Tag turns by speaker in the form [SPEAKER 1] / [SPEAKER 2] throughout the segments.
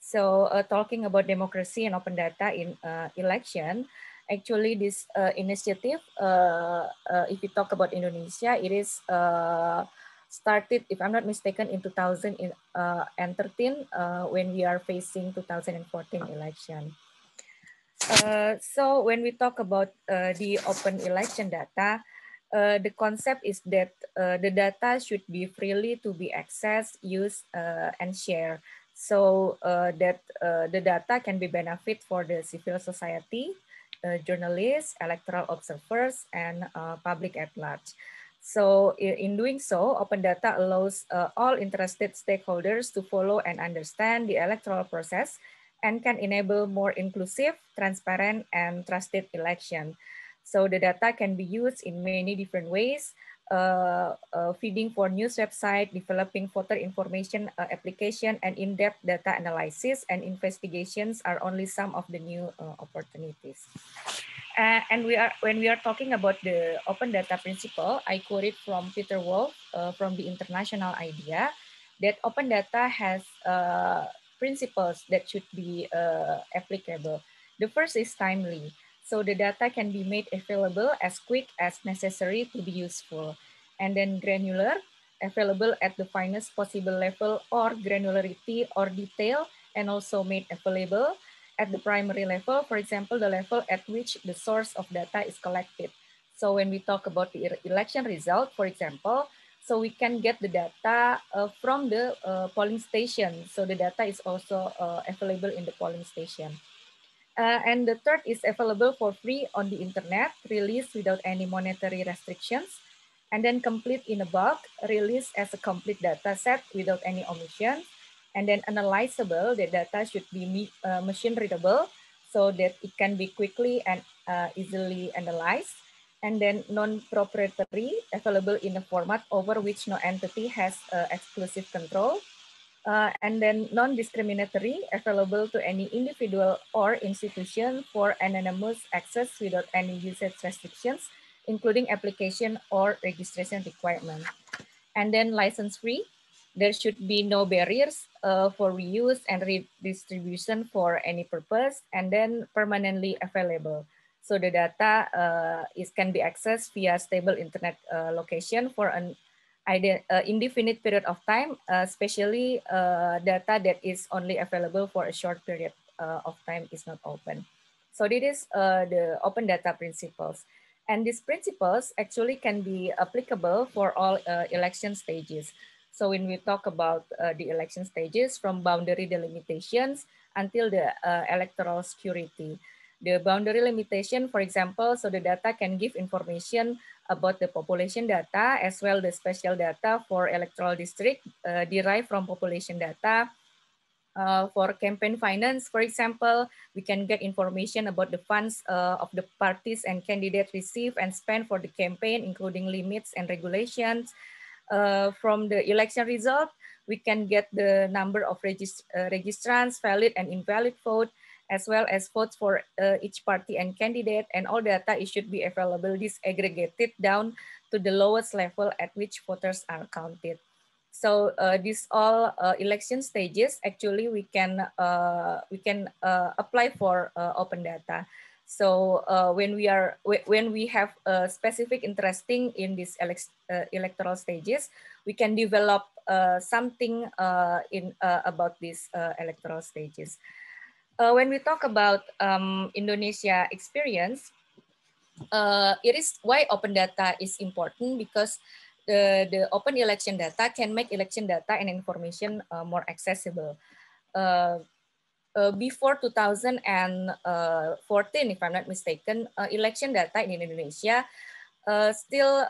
[SPEAKER 1] So talking about democracy and open data in election, actually this initiative, if we talk about Indonesia, it is started, if I'm not mistaken, in 2013 when we are facing 2014 election. So when we talk about the open election data, the concept is that the data should be freely to be accessed, used, and shared. So that the data can be benefit for the civil society, journalists, electoral observers, and public at large. So in doing so, open data allows all interested stakeholders to follow and understand the electoral process and can enable more inclusive, transparent, and trusted election. So the data can be used in many different ways, feeding for news website, developing voter information application, and in-depth data analysis and investigations are only some of the new opportunities. And when we are talking about the open data principle, I quote it from Peter Wolf from the International IDEA, that open data has principles that should be applicable. The first is timely. So the data can be made available as quick as necessary to be useful. And then granular, available at the finest possible level or granularity or detail, and also made available at the primary level, for example, the level at which the source of data is collected. So when we talk about the election result, for example, so we can get the data from the polling station. So the data is also available in the polling station. And the third is available for free on the internet, released without any monetary restrictions, and then complete in a bulk, released as a complete data set without any omissions, and then analyzable, the data should be machine readable so that it can be quickly and easily analyzed, and then non-proprietary, available in a format over which no entity has exclusive control, and then non-discriminatory, available to any individual or institution for anonymous access without any usage restrictions, including application or registration requirement. And then license-free, there should be no barriers for reuse and redistribution for any purpose, and then permanently available. So the data can be accessed via stable internet location for an indefinite period of time, especially data that is only available for a short period of time is not open. So this is the open data principles. And these principles actually can be applicable for all election stages. So when we talk about the election stages, from boundary delimitations until the electoral security. The boundary limitation, for example, so the data can give information about the population data as well the spatial data for electoral district derived from population data. For campaign finance, for example, we can get information about the funds of the parties and candidates receive and spend for the campaign, including limits and regulations. From the election result, we can get the number of registrants, valid and invalid vote, as well as votes for each party and candidate, and all data should be available disaggregated down to the lowest level at which voters are counted. So these all election stages, actually we can apply for open data. So when we have specific interesting in these electoral stages, we can develop something about these electoral stages. When we talk about Indonesia experience, it is why open data is important, because the open election data can make election data and information more accessible. Before 2014, if I'm not mistaken, election data in Indonesia still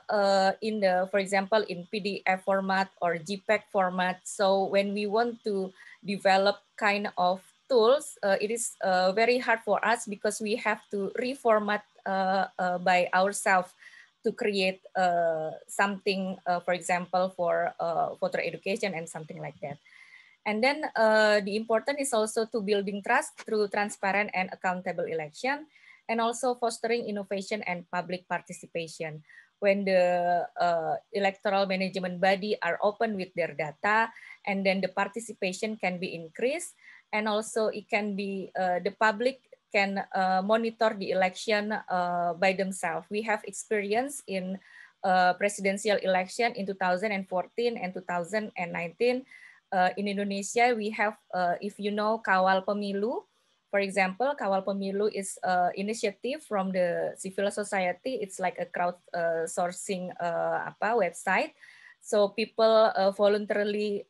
[SPEAKER 1] in the, for example, in PDF format or JPEG format. So when we want to develop kind of tools, it is very hard for us because we have to reformat by ourselves to create something, for example, for voter education and something like that. And then the important is also to building trust through transparent and accountable election, and also fostering innovation and public participation. When the electoral management body are open with their data, and then the participation can be increased, and also it can be the public can monitor the election by themselves. We have experience in presidential election in 2014 and 2019. In Indonesia, we have, if you know, Kawal Pemilu. For example, Kawal Pemilu is initiative from the civil society. It's like a crowd sourcing website. So people voluntarily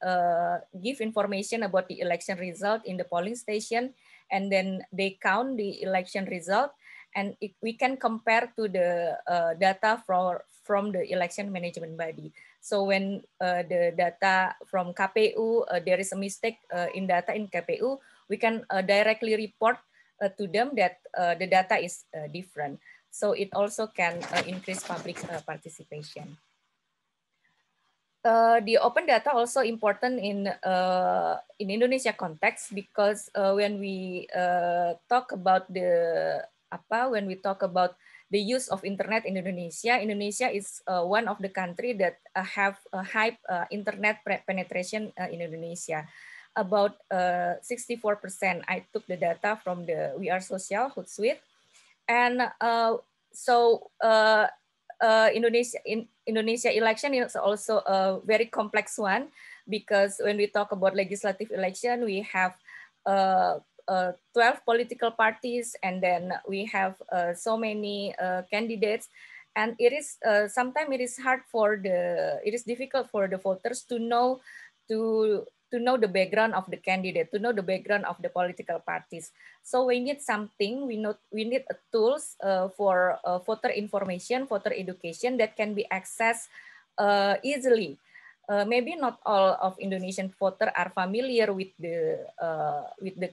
[SPEAKER 1] give information about the election result in the polling station, and then they count the election result, and we can compare to the data from the election management body. So when the data from KPU, there is a mistake in data in KPU, we can directly report to them that the data is different. So it also can increase public participation. The open data also important in Indonesia context, because when we talk about the use of internet in Indonesia, Indonesia is one of the country that have a high internet penetration in Indonesia. About 64%. I took the data from the We Are Social Hootsuite, and Indonesia election is also a very complex one, because when we talk about legislative election, we have 12 political parties, and then we have so many candidates, and it is sometimes it is difficult for the voters to know the background of the candidate, to know the background of the political parties. So we need something, we need tools for voter information, voter education that can be accessed easily. Maybe not all of Indonesian voters are familiar with the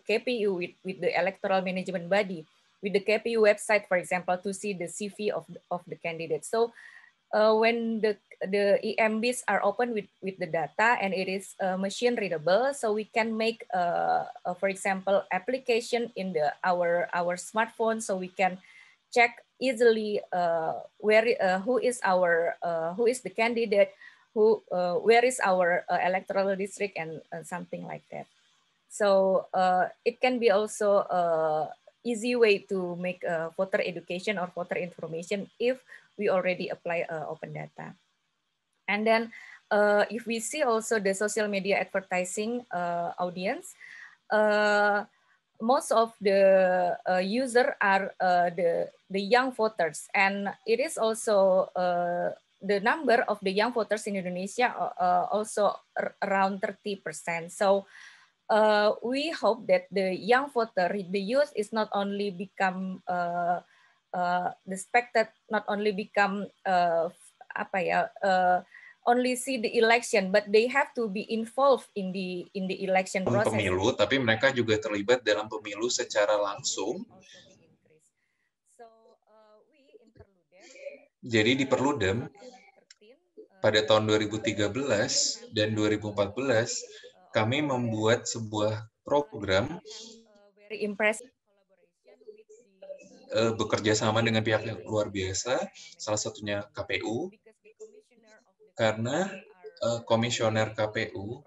[SPEAKER 1] KPU, with the electoral management body, with the KPU website, for example, to see the CV of the candidate. So when the EMBs are open with the data and it is machine readable, so we can make, for example, application in our smartphone, so we can check easily who is the candidate, where is our electoral district, and something like that. So it can be also easy way to make voter education or voter information if we already apply open data. And then if we see also the social media advertising audience, most of the user are the young voters, and it is also the number of the young voters in Indonesia also around 30%. So we hope that the young voter, the youth, is not only become only see the election, but they have to be involved in the election process.
[SPEAKER 2] Pemilu, tapi mereka juga terlibat dalam pemilu secara langsung. Jadi di Perludem pada tahun 2013 dan 2014 kami membuat sebuah program bekerja sama dengan pihak yang luar biasa, salah satunya KPU, karena komisioner KPU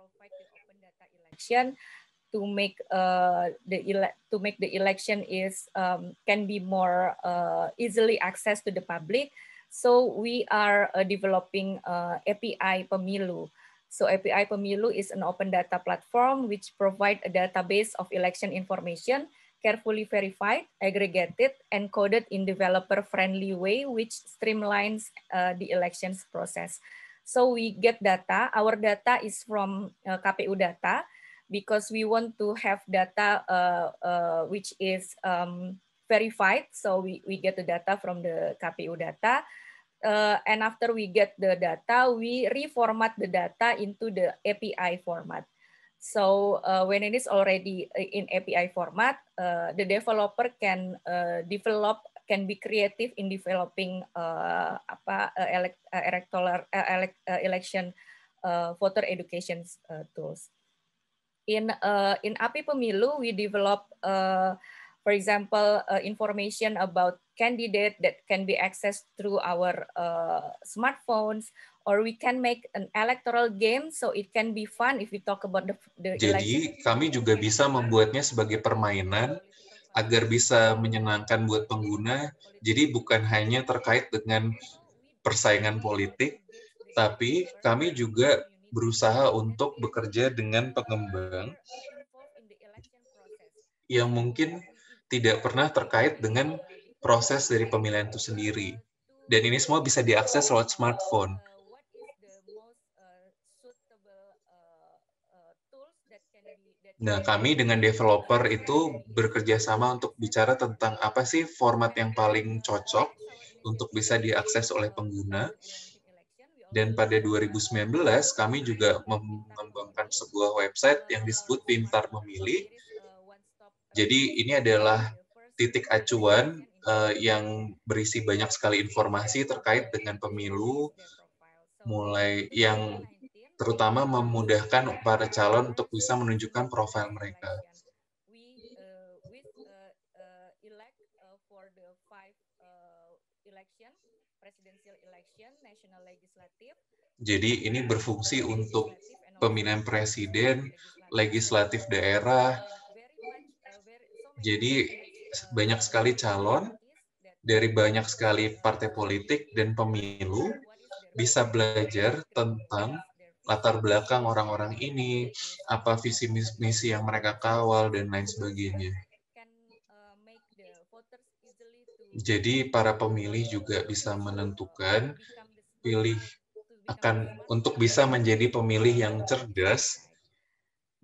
[SPEAKER 1] to make the election is can be more easily accessed to the public. So we are developing API Pemilu. So API Pemilu is an open data platform which provide a database of election information carefully verified, aggregated, and coded in developer-friendly way, which streamlines the elections process. So we get data. Our data is from KPU data, because we want to have data which is verified. So we get the data from the KPU data. And after we get the data, we reformat the data into the API format. So when it is already in API format, the developer can can be creative in developing election voter education tools. In API Pemilu, we develop, for example, information about candidate that can be accessed through our smartphones, or we can make an electoral game so it can be fun if we talk about the election.
[SPEAKER 2] Jadi kami juga bisa membuatnya sebagai permainan agar bisa menyenangkan buat pengguna. Jadi bukan hanya terkait dengan persaingan politik, tapi kami juga berusaha untuk bekerja dengan pengembang yang mungkin tidak pernah terkait dengan proses dari pemilihan itu sendiri. Dan ini semua bisa diakses lewat smartphone. Nah, kami dengan developer itu bekerja sama untuk bicara tentang apa sih format yang paling cocok untuk bisa diakses oleh pengguna. Dan pada 2019, kami juga mengembangkan sebuah website yang disebut Pintar Memilih. Jadi ini adalah titik acuan yang berisi banyak sekali informasi terkait dengan pemilu, mulai yang terutama memudahkan para calon untuk bisa menunjukkan profil mereka. Jadi ini berfungsi untuk pemilihan presiden, legislatif daerah. Jadi banyak sekali calon dari banyak sekali partai politik dan pemilu bisa belajar tentang latar belakang orang-orang ini, apa visi misi yang mereka kawal, dan lain sebagainya. Jadi para pemilih juga bisa menentukan untuk bisa menjadi pemilih yang cerdas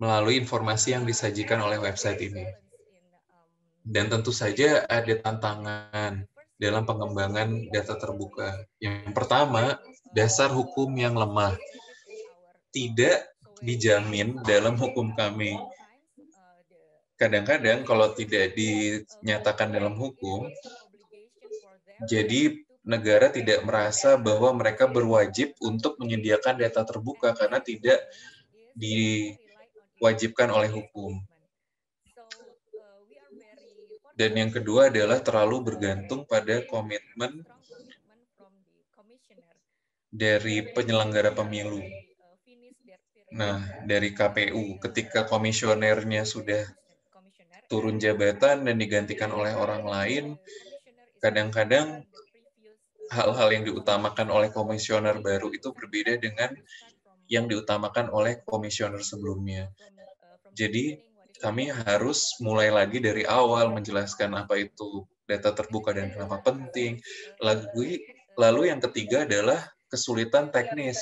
[SPEAKER 2] melalui informasi yang disajikan oleh website ini. Dan tentu saja ada tantangan dalam pengembangan data terbuka. Yang pertama, dasar hukum yang lemah. Tidak dijamin dalam hukum kami. Kadang-kadang kalau tidak dinyatakan dalam hukum, jadi negara tidak merasa bahwa mereka berwajib untuk menyediakan data terbuka karena tidak diwajibkan oleh hukum. Dan yang kedua adalah terlalu bergantung pada komitmen dari penyelenggara pemilu. Nah, dari KPU, ketika komisionernya sudah turun jabatan dan digantikan oleh orang lain, kadang-kadang hal-hal yang diutamakan oleh komisioner baru itu berbeda dengan yang diutamakan oleh komisioner sebelumnya. Jadi, kami harus mulai lagi dari awal menjelaskan apa itu data terbuka dan kenapa penting. Lalu yang ketiga adalah kesulitan teknis.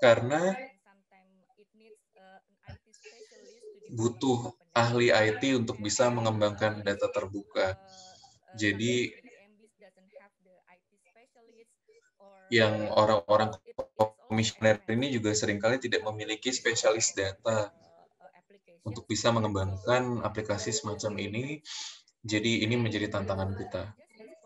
[SPEAKER 2] Karena butuh ahli IT untuk bisa mengembangkan data terbuka. Jadi yang orang-orang komisioner ini juga seringkali tidak memiliki spesialis data untuk bisa mengembangkan aplikasi semacam ini. Jadi ini menjadi tantangan kita.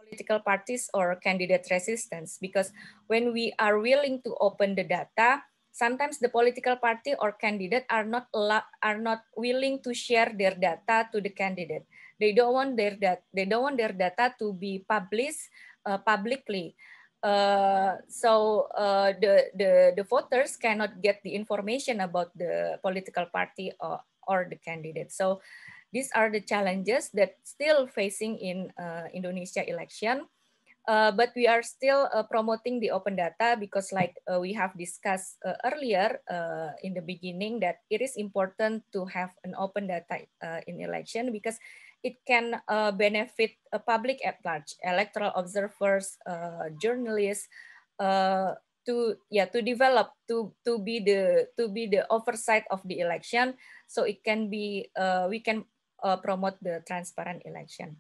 [SPEAKER 1] Political parties or candidate resistance, because when we are willing to open the data, sometimes the political party or candidate are not willing to share their data to the candidate. They don't want their data to be published publicly. So the voters cannot get the information about the political party or the candidate. So these are the challenges that still facing in Indonesia election. But we are still promoting the open data because like we have discussed earlier in the beginning that it is important to have an open data in election because it can benefit a public at large, electoral observers, journalists, to develop to be the oversight of the election, so it can be we can promote the transparent election.